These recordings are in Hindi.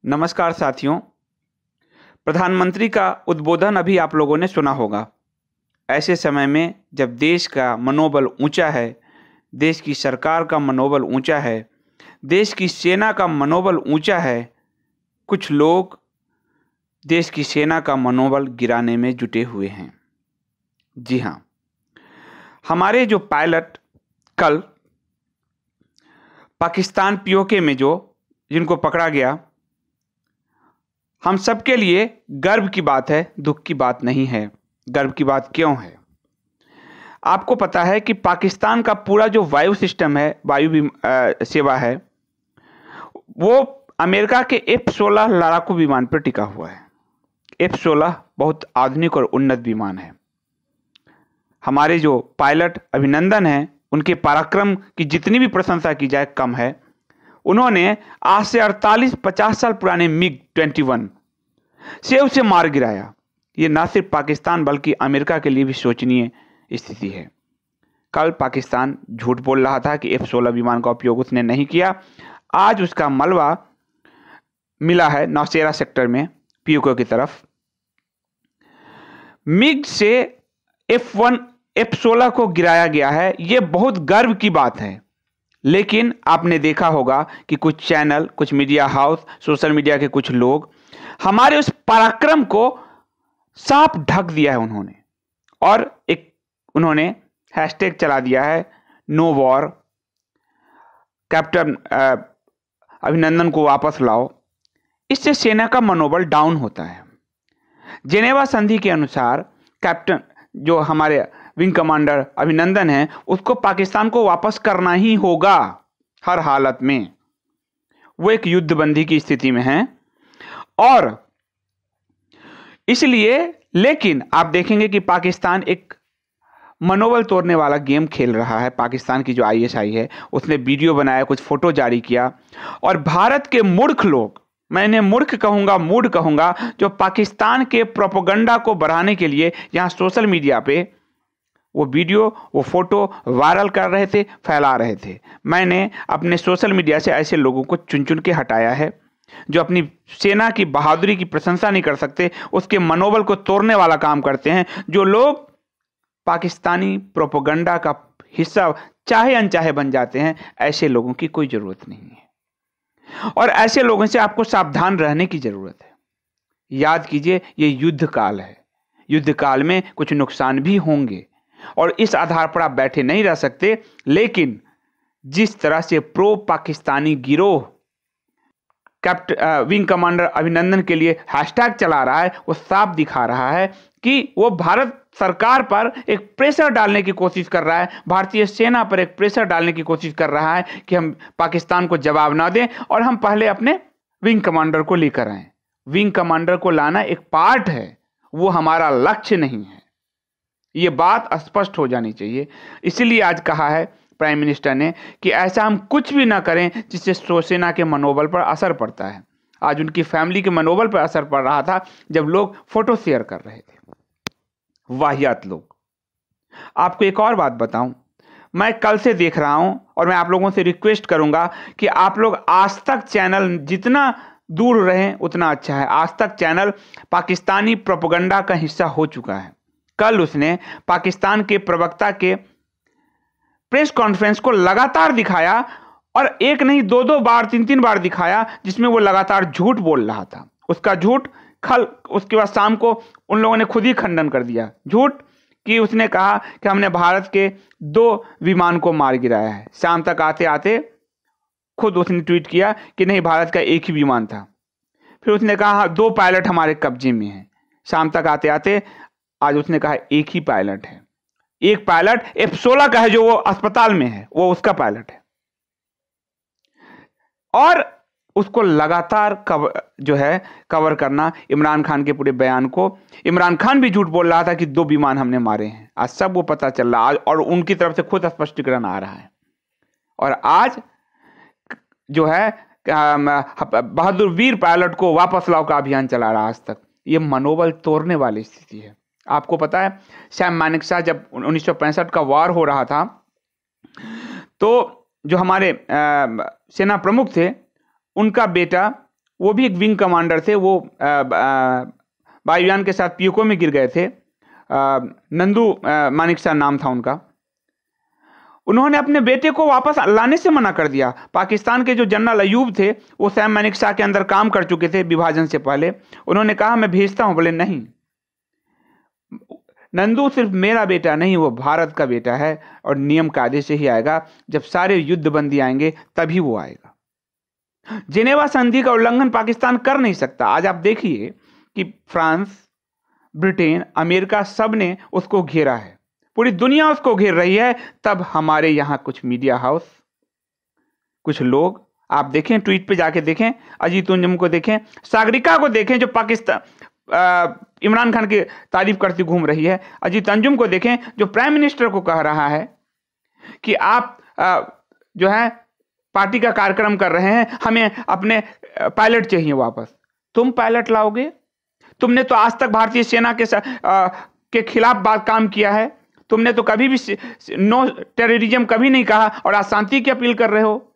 नमस्कार साथियों। प्रधानमंत्री का उद्बोधन अभी आप लोगों ने सुना होगा। ऐसे समय में जब देश का मनोबल ऊंचा है, देश की सरकार का मनोबल ऊंचा है, देश की सेना का मनोबल ऊंचा है, कुछ लोग देश की सेना का मनोबल गिराने में जुटे हुए हैं। जी हाँ, हमारे जो पायलट कल पाकिस्तान पीओके में जिनको पकड़ा गया, हम सबके लिए गर्व की बात है, दुख की बात नहीं है। गर्व की बात क्यों है? आपको पता है कि पाकिस्तान का पूरा जो वायु सिस्टम है, वायु सेवा है, वो अमेरिका के F-16 लड़ाकू विमान पर टिका हुआ है। F-16 बहुत आधुनिक और उन्नत विमान है। हमारे जो पायलट अभिनंदन हैं, उनके पराक्रम की जितनी भी प्रशंसा की जाए कम है। उन्होंने आज से 48-50 साल पुराने MiG-21 से उसे मार गिराया। ये ना सिर्फ पाकिस्तान बल्कि अमेरिका के लिए भी शोचनीय स्थिति है। कल पाकिस्तान झूठ बोल रहा था कि F-16 विमान का उपयोग उसने नहीं किया। आज उसका मलबा मिला है नौशेरा सेक्टर में पीओके की तरफ। मिग से F-16 को गिराया गया है। यह बहुत गर्व की बात है। लेकिन आपने देखा होगा कि कुछ चैनल, कुछ मीडिया हाउस, सोशल मीडिया के कुछ लोग हमारे उस पराक्रम को साफ ढक दिया है उन्होंने, और उन्होंने हैशटैग चला दिया है नो वॉर, कैप्टन अभिनंदन को वापस लाओ। इससे सेना का मनोबल डाउन होता है। जेनेवा संधि के अनुसार कैप्टन जो हमारे विंग कमांडर अभिनंदन है, उसको पाकिस्तान को वापस करना ही होगा हर हालत में। वो एक युद्धबंदी की स्थिति में है और इसलिए, लेकिन आप देखेंगे कि पाकिस्तान एक मनोबल तोड़ने वाला गेम खेल रहा है। पाकिस्तान की जो ISI है, उसने वीडियो बनाया, कुछ फोटो जारी किया, और भारत के मूर्ख लोग, मैं इन्हें मूर्ख कहूंगा, मूड कहूंगा, जो पाकिस्तान के प्रोपेगेंडा को बढ़ाने के लिए यहां सोशल मीडिया पे वो वीडियो, वो फोटो वायरल कर रहे थे, फैला रहे थे। मैंने अपने सोशल मीडिया से ऐसे लोगों को चुन चुन के हटाया है जो अपनी सेना की बहादुरी की प्रशंसा नहीं कर सकते, उसके मनोबल को तोड़ने वाला काम करते हैं। जो लोग पाकिस्तानी प्रोपेगेंडा का हिस्सा चाहे अनचाहे बन जाते हैं, ऐसे लोगों की कोई जरूरत नहीं है और ऐसे लोगों से आपको सावधान रहने की जरूरत है। याद कीजिए, ये युद्ध काल है। युद्ध काल में कुछ नुकसान भी होंगे और इस आधार पर आप बैठे नहीं रह सकते। लेकिन जिस तरह से प्रो पाकिस्तानी गिरोह कैप्टन विंग कमांडर अभिनंदन के लिए हैशटैग चला रहा है, वो साफ दिखा रहा है कि वो भारत सरकार पर एक प्रेशर डालने की कोशिश कर रहा है, भारतीय सेना पर एक प्रेशर डालने की कोशिश कर रहा है कि हम पाकिस्तान को जवाब ना दें और हम पहले अपने विंग कमांडर को लेकर आए। विंग कमांडर को लाना एक पार्ट है, वो हमारा लक्ष्य नहीं है। ये बात स्पष्ट हो जानी चाहिए। इसीलिए आज कहा है प्राइम मिनिस्टर ने कि ऐसा हम कुछ भी ना करें जिससे सेना के मनोबल पर असर पड़ता है। आज उनकी फैमिली के मनोबल पर असर पड़ रहा था जब लोग फोटो शेयर कर रहे थे, वाहियात लोग। आपको एक और बात बताऊं, मैं कल से देख रहा हूं और मैं आप लोगों से रिक्वेस्ट करूंगा कि आप लोग आज तक चैनल जितना दूर रहें उतना अच्छा है। आज तक चैनल पाकिस्तानी प्रोपेगेंडा का हिस्सा हो चुका है। कल उसने पाकिस्तान के प्रवक्ता के प्रेस कॉन्फ्रेंस को लगातार दिखाया, और एक नहीं, 2-2 बार, 3-3 बार दिखाया, जिसमें वो लगातार झूठ बोल रहा था। उसका झूठ उसके बाद शाम को उन लोगों ने खुद ही खंडन कर दिया। झूठ कि उसने कहा कि हमने भारत के 2 विमान को मार गिराया है। शाम तक आते आते खुद उसने ट्वीट किया कि नहीं, भारत का एक ही विमान था। फिर उसने कहा 2 पायलट हमारे कब्जे में हैं। शाम तक आते आते आज उसने कहा एक ही पायलट है। एक पायलट F-16 का है जो वो अस्पताल में है, वो उसका पायलट है। और उसको लगातार कवर करना इमरान खान के पूरे बयान को। इमरान खान भी झूठ बोल रहा था कि 2 विमान हमने मारे हैं। आज सब वो पता चल रहा है और उनकी तरफ से खुद स्पष्टीकरण आ रहा है। और आज जो है बहादुर वीर पायलट को वापस लाओ का अभियान चला रहा आज तक। ये मनोबल तोड़ने वाली स्थिति है। आपको पता है, सैम मानेकशॉ जब 1965 का वार हो रहा था, तो जो हमारे सेना प्रमुख थे, उनका बेटा वो भी एक विंग कमांडर थे, वो वायुयान के साथ पीओके में गिर गए थे। नंदू मानेकशॉ नाम था उनका। उन्होंने अपने बेटे को वापस लाने से मना कर दिया। पाकिस्तान के जो जनरल अयूब थे, वो सैम मानेकशॉ के अंदर काम कर चुके थे विभाजन से पहले। उन्होंने कहा मैं भेजता हूं। बोले नहीं, नंदू सिर्फ मेरा बेटा नहीं, वो भारत का बेटा है और नियम कायदे से ही आएगा। जब सारे युद्ध बंदी आएंगे तभी वो आएगा। जिनेवा संधि का उल्लंघन पाकिस्तान कर नहीं सकता। आज आप देखिए कि फ्रांस, ब्रिटेन, अमेरिका सब ने उसको घेरा है, पूरी दुनिया उसको घेर रही है। तब हमारे यहां कुछ मीडिया हाउस, कुछ लोग, आप देखें, ट्वीट पे जाके देखें, अजीत अंजुम को देखें, सागरिका को देखें जो पाकिस्तान इमरान खान की तारीफ करती घूम रही है। अजीत अंजुम को देखें जो प्राइम मिनिस्टर को कह रहा है कि आप जो है पार्टी का कार्यक्रम कर रहे हैं, हमें अपने पायलट चाहिए वापस। तुम पायलट लाओगे? तुमने तो आज तक भारतीय सेना के खिलाफ काम किया है। तुमने तो कभी भी नो टेररिज्म कभी नहीं कहा और आज शांति की अपील कर रहे हो।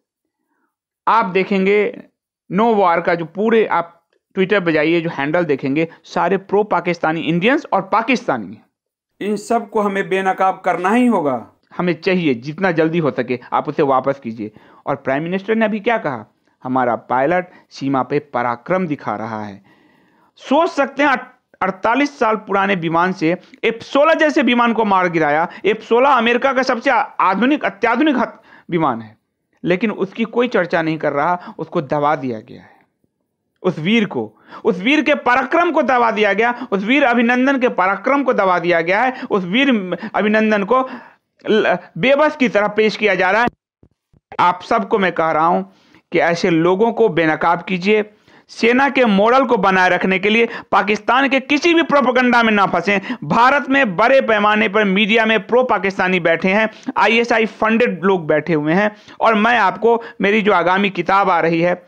आप देखेंगे नो वॉर का जो पूरे आप ट्विटर पे जाइए, जो हैंडल देखेंगे, सारे प्रो पाकिस्तानी इंडियंस और पाकिस्तानी हैं। इन सब को हमें बेनकाब करना ही होगा। हमें चाहिए जितना जल्दी हो सके आप उसे वापस कीजिए। और प्राइम मिनिस्टर ने अभी क्या कहा? हमारा पायलट सीमा पे पराक्रम दिखा रहा है। सोच सकते हैं 48 साल पुराने विमान से F-16 जैसे विमान को मार गिराया। F-16 अमेरिका का सबसे आधुनिक, अत्याधुनिक विमान है, लेकिन उसकी कोई चर्चा नहीं कर रहा। उसको दबा दिया गया है। उस वीर के पराक्रम को दबा दिया गया। उस वीर अभिनंदन के पराक्रम को दबा दिया गया है। उस वीर अभिनंदन को बेबस की तरह पेश किया जा रहा है। आप सबको मैं कह रहा हूं कि ऐसे लोगों को बेनकाब कीजिए। सेना के मॉडल को बनाए रखने के लिए पाकिस्तान के किसी भी प्रोपेगेंडा में ना फंसें। भारत में बड़े पैमाने पर मीडिया में प्रो पाकिस्तानी बैठे हैं, ISI फंडेड लोग बैठे हुए हैं। और मैं आपको मेरी जो आगामी किताब आ रही है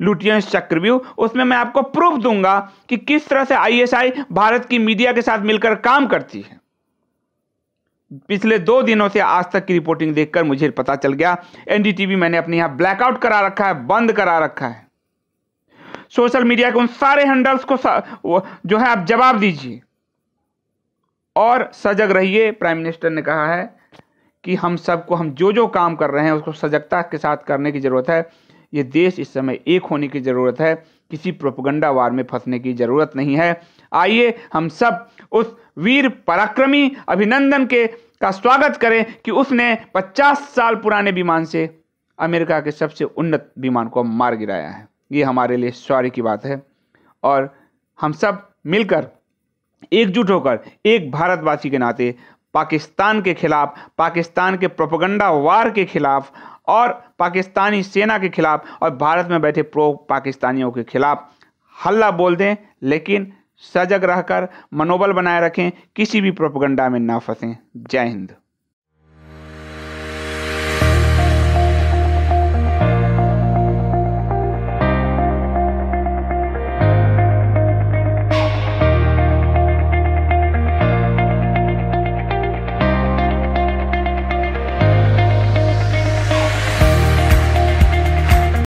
लुटियंस चक्रव्यूह, उसमें मैं आपको प्रूफ दूंगा कि किस तरह से ISI भारत की मीडिया के साथ मिलकर काम करती है। पिछले 2 दिनों से आज तक की रिपोर्टिंग देखकर मुझे पता चल गया। NDTV मैंने अपने यहां ब्लैकआउट करा रखा है, बंद करा रखा है। सोशल मीडिया के उन सारे हैंडल्स को जो है आप जवाब दीजिए और सजग रहिए। प्राइम मिनिस्टर ने कहा है कि हम सबको, हम जो काम कर रहे हैं उसको सजगता के साथ करने की जरूरत है। ये देश इस समय एक होने की जरूरत है, किसी प्रोपेगेंडा वार में फंसने की जरूरत नहीं है। आइए हम सब उस वीर पराक्रमी अभिनंदन का स्वागत करें कि उसने 50 साल पुराने विमान से अमेरिका के सबसे उन्नत विमान को मार गिराया है। ये हमारे लिए शौर्य की बात है और हम सब मिलकर एकजुट होकर एक भारतवासी के नाते पाकिस्तान के खिलाफ, पाकिस्तान के प्रोपेगेंडा वार के खिलाफ और पाकिस्तानी सेना के खिलाफ और भारत में बैठे प्रो पाकिस्तानियों के खिलाफ हल्ला बोल दें, लेकिन सजग रहकर मनोबल बनाए रखें, किसी भी प्रोपेगेंडा में ना फंसें। जय हिंद।